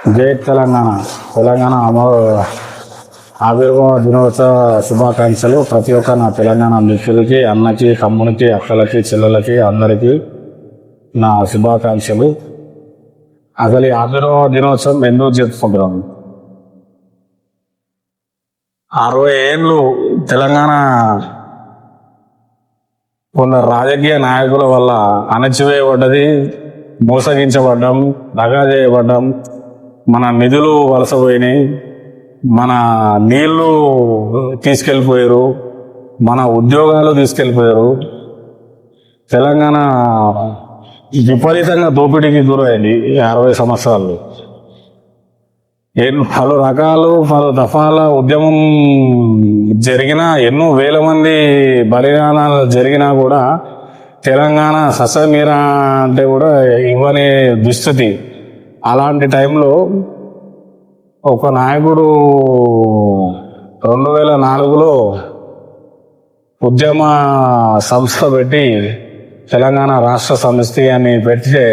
జై తెలంగాణ. తెలంగాణ ఆవిర్భావ దినోత్సవ శుభాకాంక్షలు. ప్రతి ఒక్క నా తెలంగాణ మిత్రులకి, అన్నకి, తమ్మునికి, అక్కలకి, చెల్లెలకి అందరికీ నా శుభాకాంక్షలు. అసలు ఈ ఆవిర్భావ దినోత్సవం ఎందుకు జరుపుకుంటున్నాం? 60 ఏళ్ళు తెలంగాణ కొందరు రాజకీయ నాయకుల వల్ల అణచివేయబడ్డది, మోసగించబడ్డం, దగా చేయబడ్డం, మన నిధులు వలసపోయినాయి, మన నీళ్లు తీసుకెళ్ళిపోయారు, మన ఉద్యోగాలు తీసుకెళ్ళిపోయారు. తెలంగాణ విపరీతంగా దోపిడీకి గురైంది ఈ 60 సంవత్సరాలు. పలు దఫాల ఉద్యమం జరిగినా, ఎన్నో వేల మంది బలిదానాలు జరిగినా కూడా తెలంగాణ ససమీరా అంటే కూడా ఇవ్వని దుస్థితి. అలాంటి టైంలో ఒక నాయకుడు 2004లో ఉద్యమ సంస్థ పెట్టి తెలంగాణ రాష్ట్ర సమితి అని పెడితే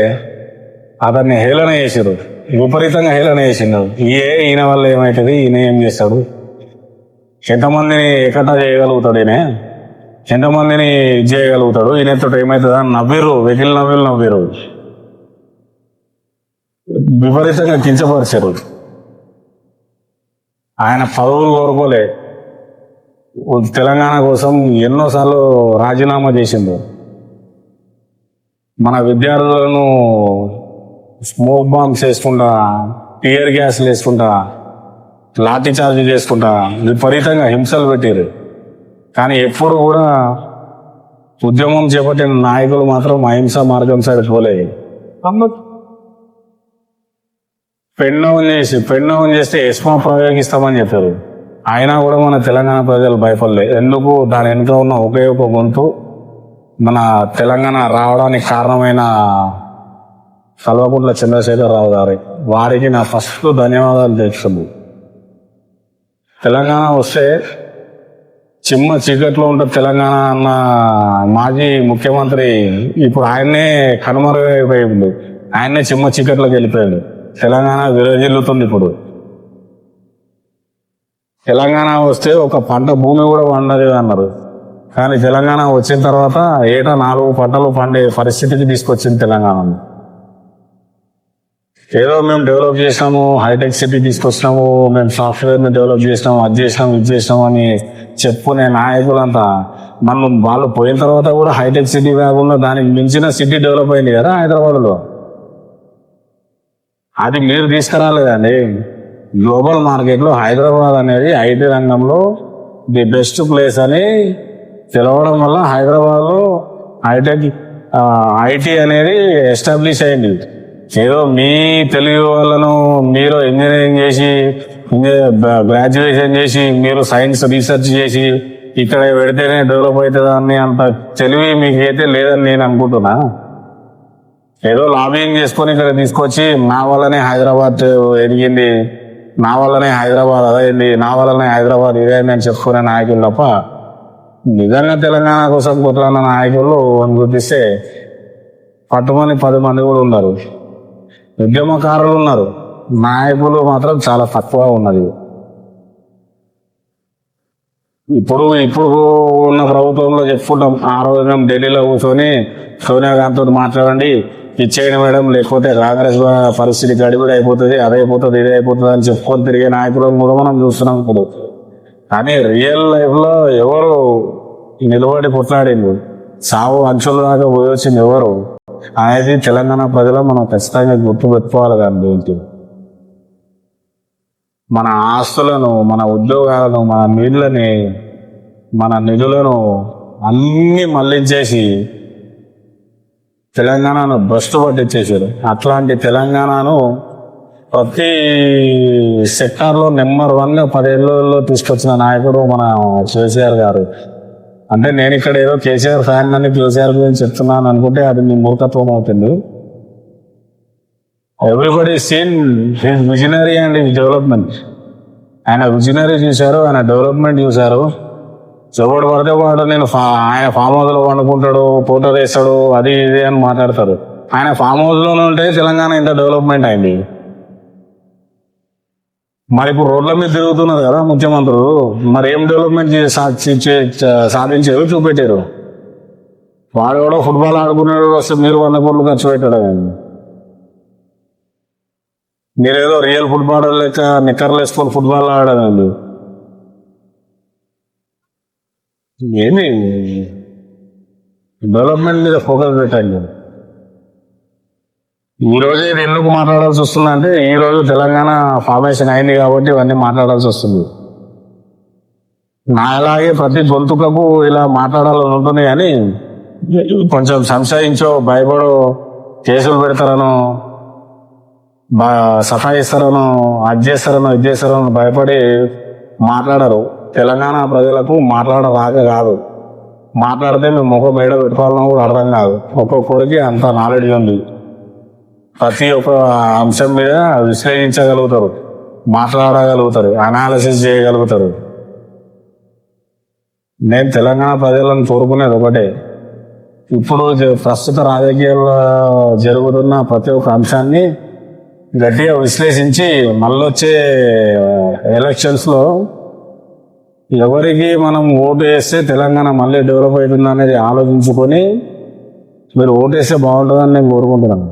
అతన్ని హేళన చేసారు, విపరీతంగా హేళన చేసిండు. ఈయన వల్ల ఏమవుతుంది, ఈయన ఏం చేస్తాడు, ఎంతమందిని ఎకటా చేయగలుగుతాడు, ఎంతమందిని చేయగలుగుతాడు, ఈయనతో ఏమవుతుంది అని నవ్వేరు, వెకిలి నవ్వేరు, విపరీతంగా కించపరిచారు. ఆయన పదవులు కోరుకోలే, తెలంగాణ కోసం ఎన్నోసార్లు రాజీనామా చేసిండు. మన విద్యార్థులను స్మోక్ బాంబ్స్ వేసుకుంటా, టియర్ గ్యాస్లు వేసుకుంటా, లాఠీ చార్జ్ చేసుకుంటా విపరీతంగా హింసలు పెట్టారు. కానీ ఎప్పుడు కూడా ఉద్యమం చేపట్టిన నాయకులు మాత్రం అహింస మార్గం సైడ్ పోలేదు. పెన్నోన్ చేస్తే ఎస్మా ప్రయోగిస్తామని చెప్పారు. అయినా కూడా మన తెలంగాణ ప్రజలు భయపడలేదు. ఎందుకు? దాని వెనుక ఉన్న ఒకే ఒక గొంతు, మన తెలంగాణ రావడానికి కారణమైన కల్వకుంట్ల చంద్రశేఖరరావు గారి, వారికి నా ఫస్ట్ ధన్యవాదాలు తెలుస్తుంది. తెలంగాణ వస్తే చిమ్మ చీకట్లో ఉంటుంది తెలంగాణ అన్న మాజీ ముఖ్యమంత్రి ఇప్పుడు ఆయన్నే కనుమరుగైపోయింది, ఆయన్నే చిమ్మ చీకట్లోకి వెళ్ళిపోయాడు. తెలంగాణ విరజిల్లుతుంది. ఇప్పుడు తెలంగాణ వస్తే ఒక పంట భూమి కూడా పండదు అన్నారు. కానీ తెలంగాణ వచ్చిన తర్వాత ఏటా 4 పంటలు పండే పరిస్థితికి తీసుకొచ్చింది తెలంగాణ. ఏదో మేము డెవలప్ చేసినాము, హైటెక్ సిటీ తీసుకొచ్చినాము, మేము సాఫ్ట్వేర్ని డెవలప్ చేసినాము, అది చేసినాము, ఇది చేసినాము అని చెప్పుకునే నాయకులంతా వాళ్ళు పోయిన తర్వాత కూడా హైటెక్ సిటీ కాకుండా దానికి మించిన సిటీ డెవలప్ అయింది కదా హైదరాబాద్లో. అది మీరు తీసుకురాలేదండి. గ్లోబల్ మార్కెట్లో హైదరాబాద్ అనేది ఐటీ రంగంలో ది బెస్ట్ ప్లేస్ అని తెలవడం వల్ల హైదరాబాద్లో ఐటీ అనేది ఎస్టాబ్లిష్ అయింది. ఏదో మీ తెలుగు వాళ్ళను మీరు ఇంజనీరింగ్ చేసి, గ్రాడ్యుయేషన్ చేసి, మీరు సైన్స్ రీసెర్చ్ చేసి ఇక్కడ పెడితేనే డెవలప్ అవుతుంది అని అంత తెలివి మీకు అయితే లేదని నేను అనుకుంటున్నా. ఏదో లాబింగ్ చేసుకొని ఇక్కడ తీసుకొచ్చి నా వల్లనే హైదరాబాద్ ఎదిగింది, నా వల్లనే హైదరాబాద్ అదైంది, నా వల్లనే హైదరాబాద్ ఇదైంది అని చెప్పుకునే నాయకులు తప్ప నిజంగా తెలంగాణ కోసం కొట్లాడిన నాయకులు అని గుర్తిస్తే పట్టుమని 10 మంది కూడా ఉన్నారు. ఉద్యమకారులు ఉన్నారు, నాయకులు మాత్రం చాలా తక్కువ ఉన్నది. ఇప్పుడు ఉన్న ప్రభుత్వంలో చెప్పుకుంటాం. ఆ రోజు మేము ఢిల్లీలో కూర్చొని సోనియా గాంధీతో మాట్లాడండి, ఇచ్చేయండి మేడం, లేకపోతే కాంగ్రెస్ పరిస్థితి గడిబిడి అయిపోతుంది, అదైపోతుంది, ఇది అయిపోతుంది అని చెప్పుకొని తిరిగే నాయకులను కూడా మనం చూస్తున్నాం ఇప్పుడు. కానీ రియల్ లైఫ్లో ఎవరు నిలబడి కొట్లాడింది, సావు అంచుల దాకా పోయి వచ్చింది ఎవరు అనేది తెలంగాణ ప్రజలు మనం ఖచ్చితంగా గుర్తు పెట్టుకోవాలి. కానీ మన ఆస్తులను, మన ఉద్యోగాలను, మన నీళ్ళని, మన నిధులను అన్నీ మళ్లించేసి తెలంగాణను భ్రష్టు పట్టించేసారు. అట్లాంటి తెలంగాణను ప్రతి సెక్టార్లో నెంబర్ 1గా 10 ఏళ్ళలో తీసుకొచ్చిన నాయకుడు మన కేసీఆర్ గారు. అంటే నేను ఇక్కడ ఏదో కేసీఆర్ ఫ్యాన్ అని కేసీఆర్ గురించి చెప్తున్నాను అనుకుంటే అది మీ మూర్ఖత్వం అవుతుంది. Everybody seen his visionary and his development. ఆయన విజనరీ చూశారు, ఆయన డెవలప్మెంట్ చూశారు. ఎవడు పడితే వాడు నేను ఆయన ఫామ్ హౌస్లో వండుకుంటాడు, ఫోటో వేస్తాడు, అది ఇది అని మాట్లాడతారు. ఆయన ఫామ్ హౌస్లోనే ఉంటే తెలంగాణ ఇంత డెవలప్మెంట్ అయింది. మరి ఇప్పుడు రోడ్ల మీద తిరుగుతున్నారు కదా ముఖ్యమంత్రులు, మరి ఏం డెవలప్మెంట్ సాధించారు చూపెట్టారు. వాడు కూడా ఫుట్బాల్ ఆడుకున్నాడు వస్తే మీరు 100 కోట్లు ఖర్చు పెట్టాడు. మీరేదో రియల్ ఫుట్బాల్ లెక్క నిక్కర్లు వేసుకొని ఫుట్బాల్ ఆడదండి. ఏమి డెవలప్మెంట్ మీద ఫోకస్ పెట్టండి. ఈ రోజు ఇది ఎందుకు మాట్లాడాల్సి వస్తుంది అంటే, ఈ రోజు తెలంగాణ ఫార్మేషన్ అయింది కాబట్టి ఇవన్నీ మాట్లాడాల్సి వస్తుంది. నా అలాగే ప్రతి గొంతుకకు ఇలా మాట్లాడాలని ఉంటుంది కానీ కొంచెం సంశయించో భయపడో కేసులు పెడతారనో సఫాయిస్తారనో అది చేస్తారనో ఇది చేస్తారనో భయపడి మాట్లాడరు. తెలంగాణ ప్రజలకు మాట్లాడరాక కాదు, మాట్లాడితే మేము ముఖం బయట పెట్టుకోవాలన్నా కూడా అర్థం కాదు. ఒక్కొక్కరికి అంత నాలెడ్జ్ ఉంది, ప్రతి ఒక్క అంశం మీద విశ్లేషించగలుగుతారు, మాట్లాడగలుగుతారు, అనాలిసిస్ చేయగలుగుతారు. నేను తెలంగాణ ప్రజలను కోరుకునేది ఒకటే, ఇప్పుడు ప్రస్తుత రాజకీయాల్లో జరుగుతున్న ప్రతి ఒక్క అంశాన్ని గట్టిగా విశ్లేషించి మళ్ళొచ్చే ఎలక్షన్స్లో ఎవరికి మనం ఓటు వేస్తే తెలంగాణ మళ్ళీ డెవలప్ అవుతుంది అనేది ఆలోచించుకొని మీరు ఓటు వేస్తే బాగుంటుందని నేను కోరుకుంటున్నాను.